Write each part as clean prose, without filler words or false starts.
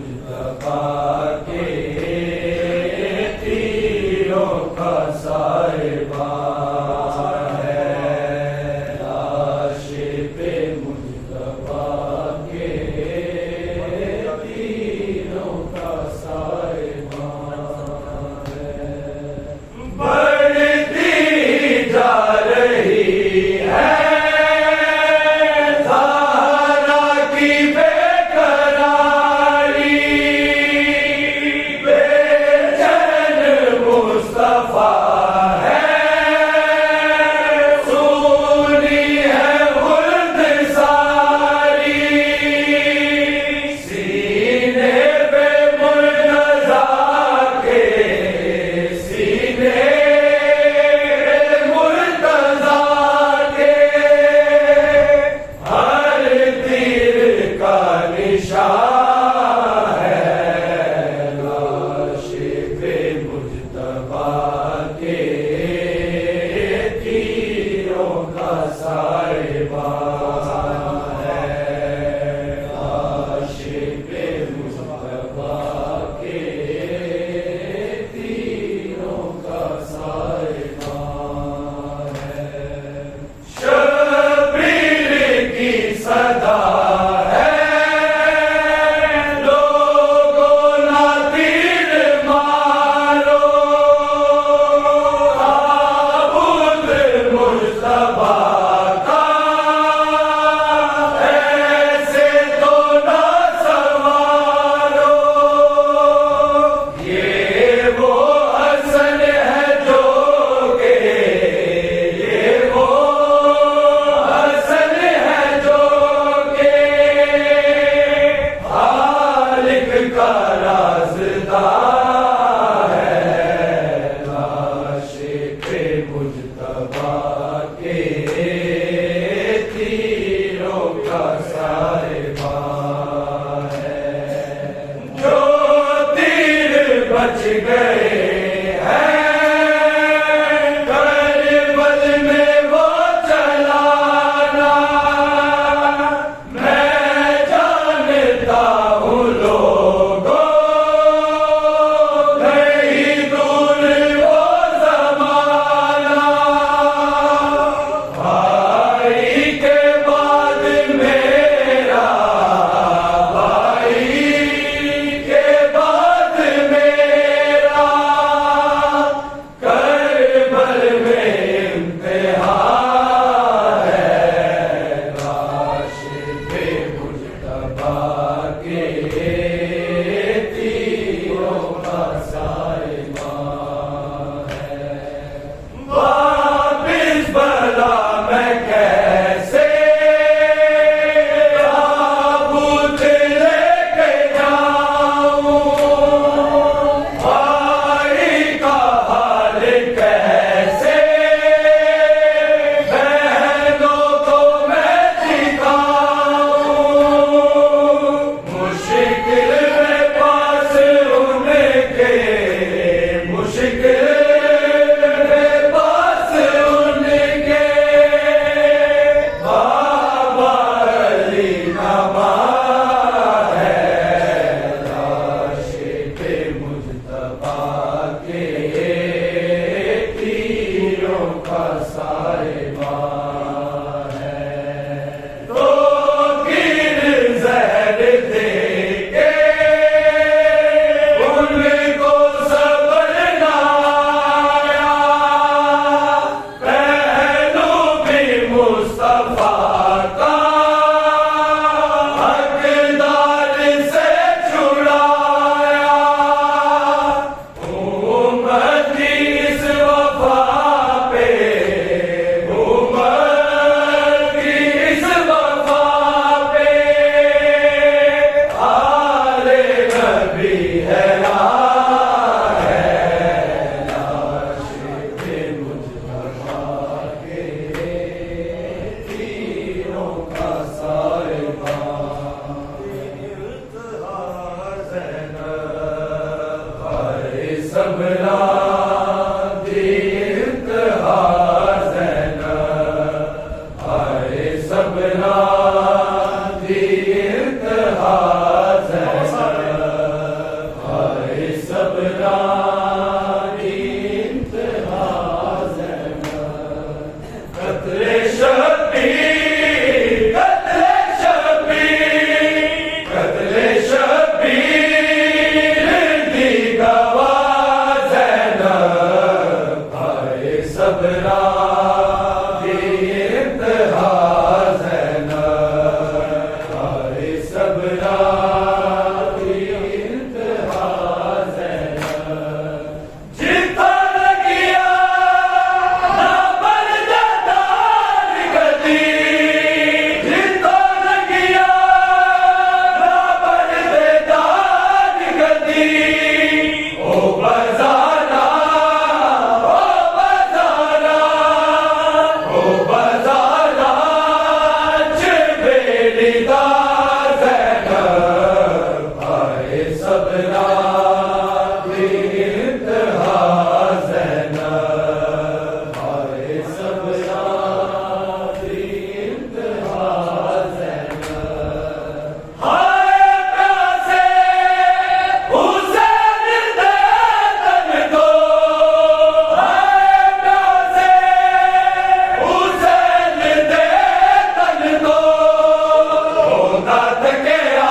मुज्तबा के तीरों का साहिबा है, लाश पे मुज्तबा के तीरों का साहिबा है। बढ़ती जा रही है बच गए हैं करबल में वो चलाना। मैं जानता हूँ लोगों नहीं दूर वो ज़माना। भाई के बाद मेरा भाई के बाद मेरा करबल में इम्तिहान है। लाश पे मुज्तबा के तीरों का साहिबा है। वापिस भला मैं कैसे ताबूत लेके जाऊं। भाई का हाल कैसे बहनों को मैं दिखाऊं। मुश्किल में पास उनके मुश्किल में पास उनके बाबा अली नमा है। लाश पे मुज्तबा के तीरों का साहिबा है। तो गिर जहर दे के उनको सब्र ना आया। पहलू भी मुस्तफा का हकदार से छुड़ाया। उम्मत की इस वफा पे उम्मत की इस वफा पे आले नबी है लाश पे मुज्तबा के तीरों का साहिबा। हाय सबला इंतहा ज़ैनब, हाय सबला इंतहा ज़ैनब। सबरा दी इंतहा ज़ैनब, हाय सबरा दी इंतहा ज़ैनब। हाय प्यासे हुसैन दे तन को, हाय प्यासे हुसैन दे तन को, होता थकिया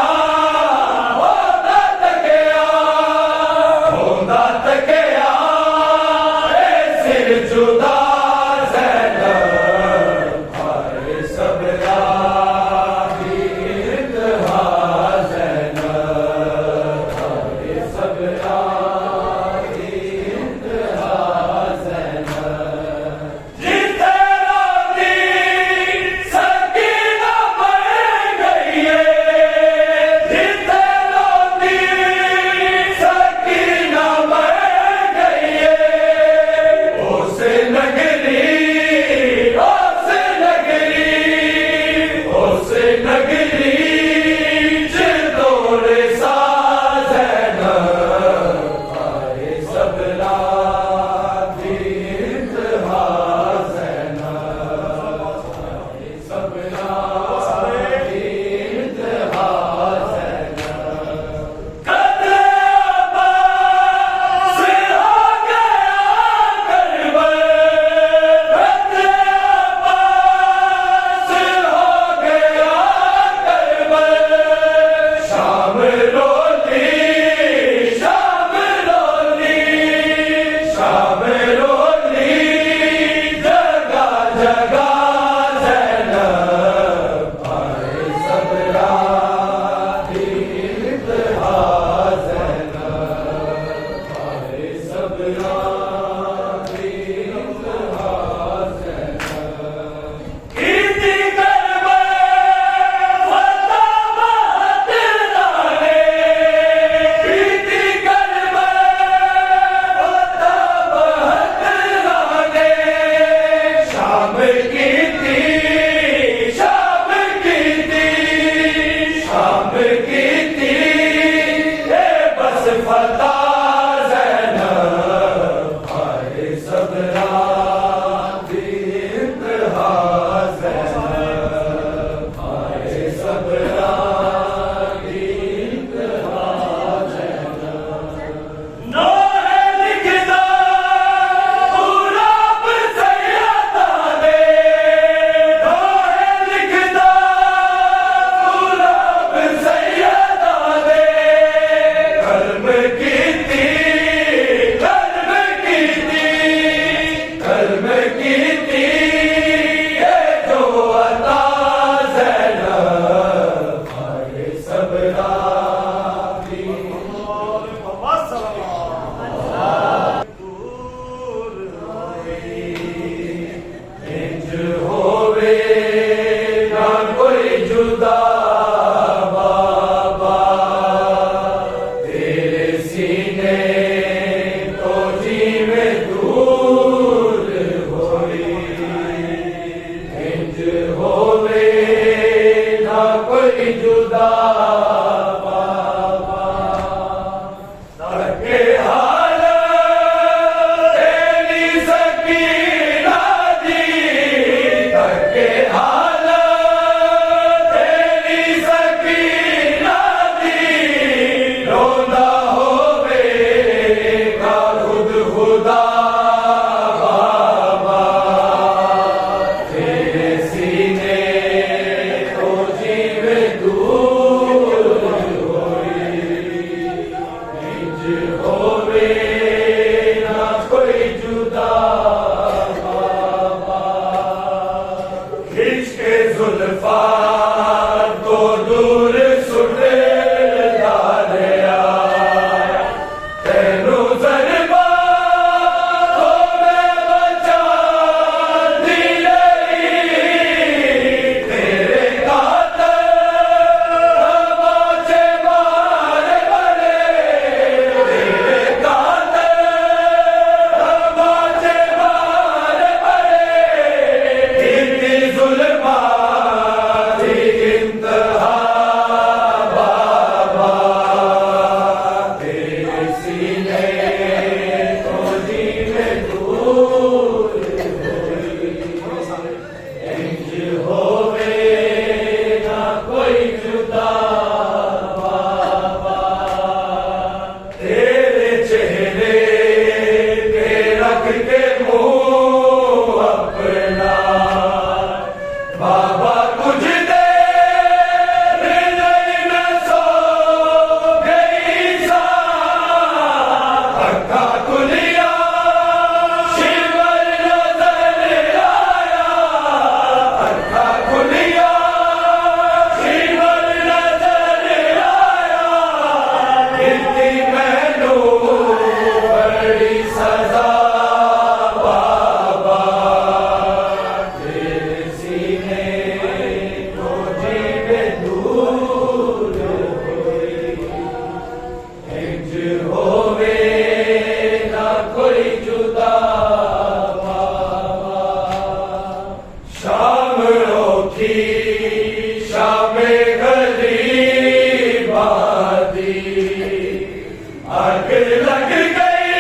आग लग गई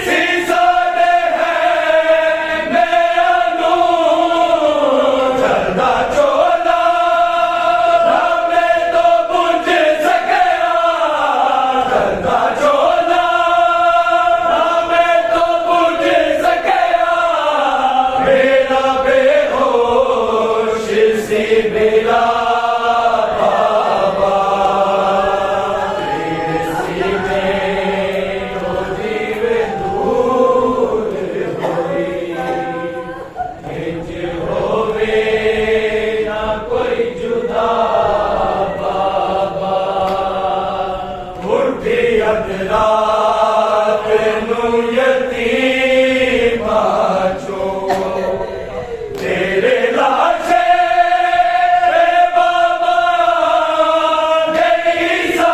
सीसा दे है मेरा नूर जलदा चोला हमें तो बुझ सकेगा जलदा चोला हमें तो बुझ सकेगा मेरा बेहोश सी मेरा रात नू यतीम बाचो तेरे लाशे बाबा गई सा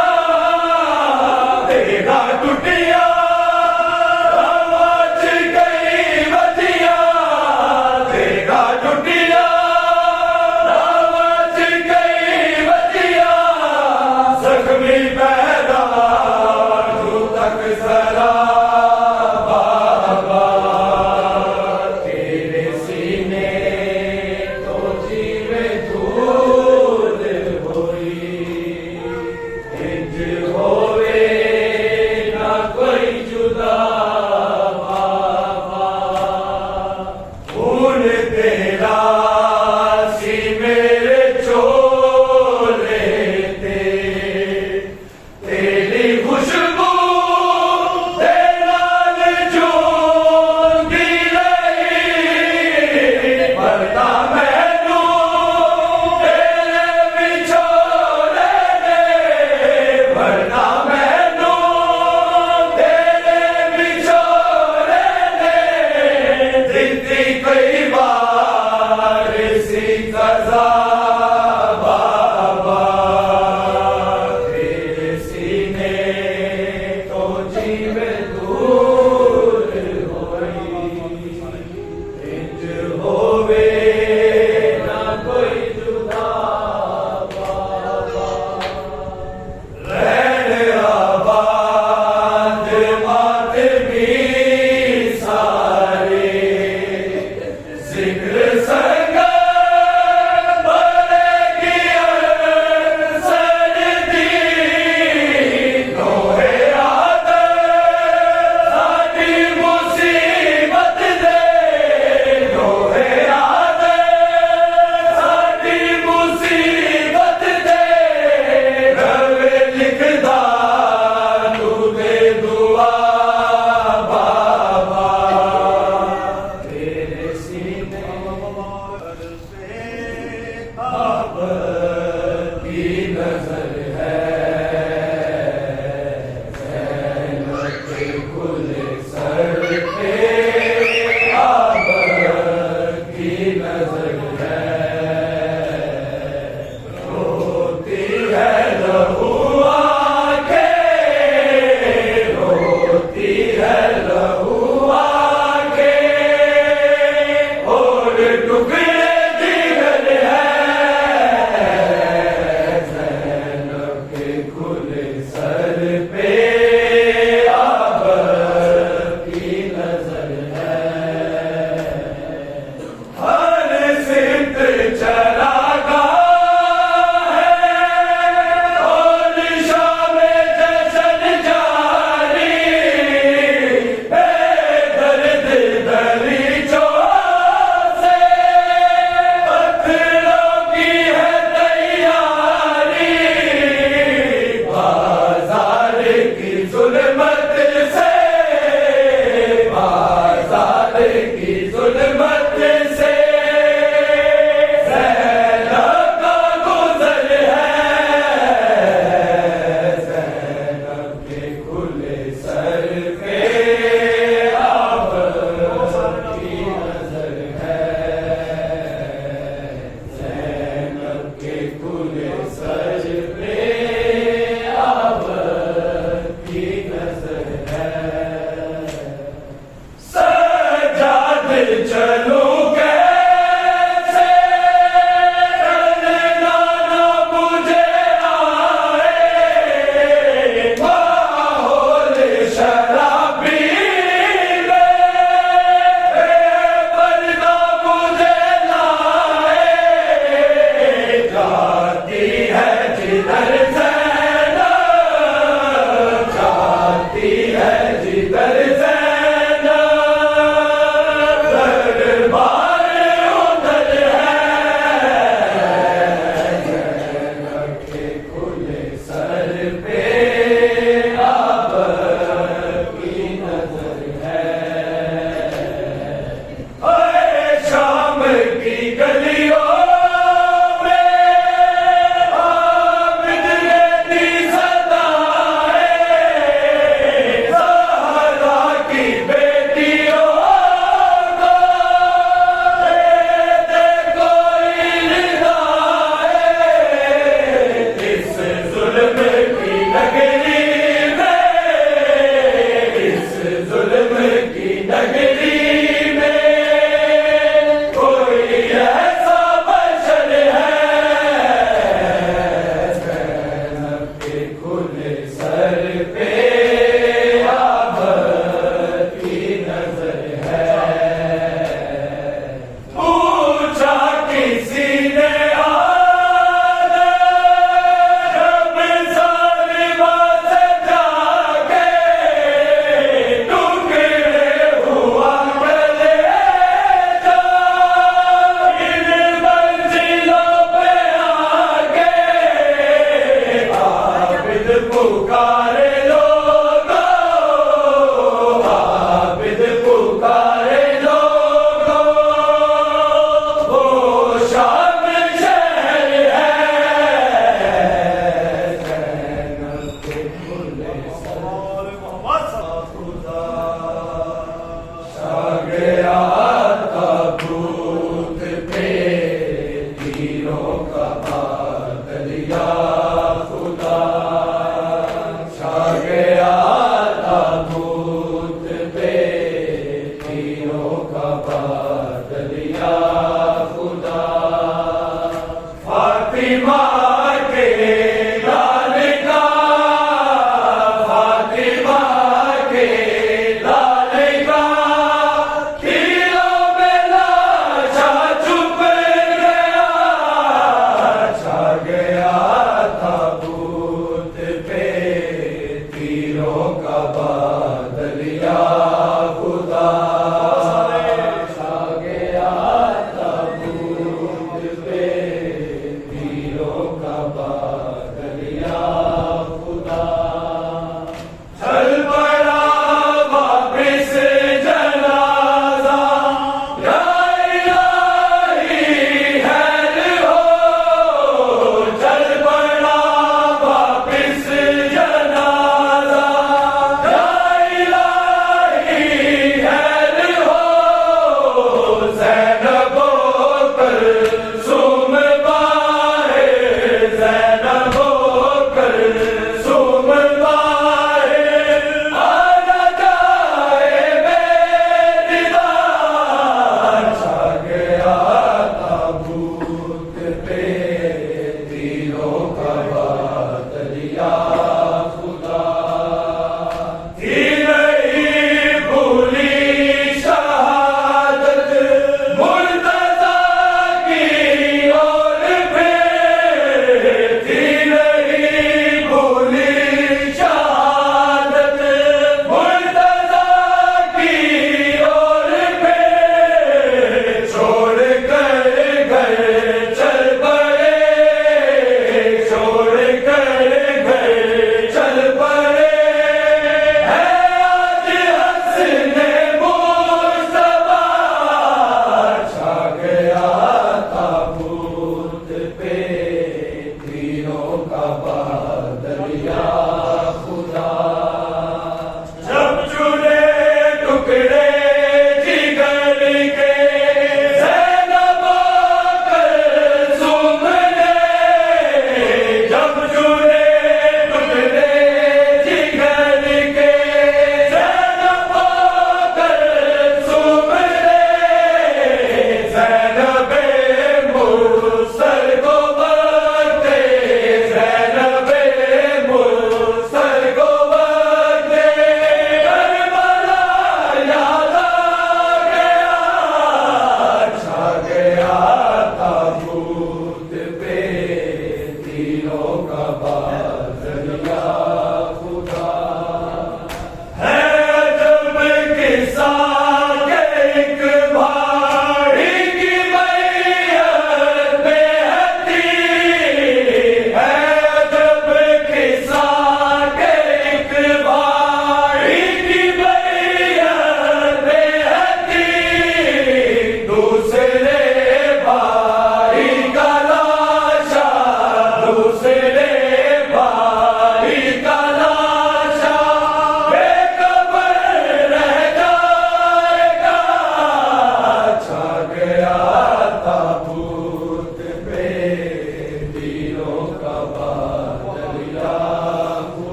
तेरा टुटिया आवाज गई बजिया तेरा टुटिया आवाज गई बजिया जख्मी पैदा सरा बाबा तेरे सीने तो जीवे दूध होई इंज होवे ना कोई जुदा बाबा खून तेरा सी मेरे चोले ते तेरी खुशबू सर पे अब की नजर है। पूछा किसी ने जब सालिमा से जाके टुकड़े हुआ कलेजा, इन मंजिलों पे आके आबिद पुकारे लोगो, आबिद पुकारे लोगो, वो शाम शहर है जन्नत खुले सर खुदा। छा गया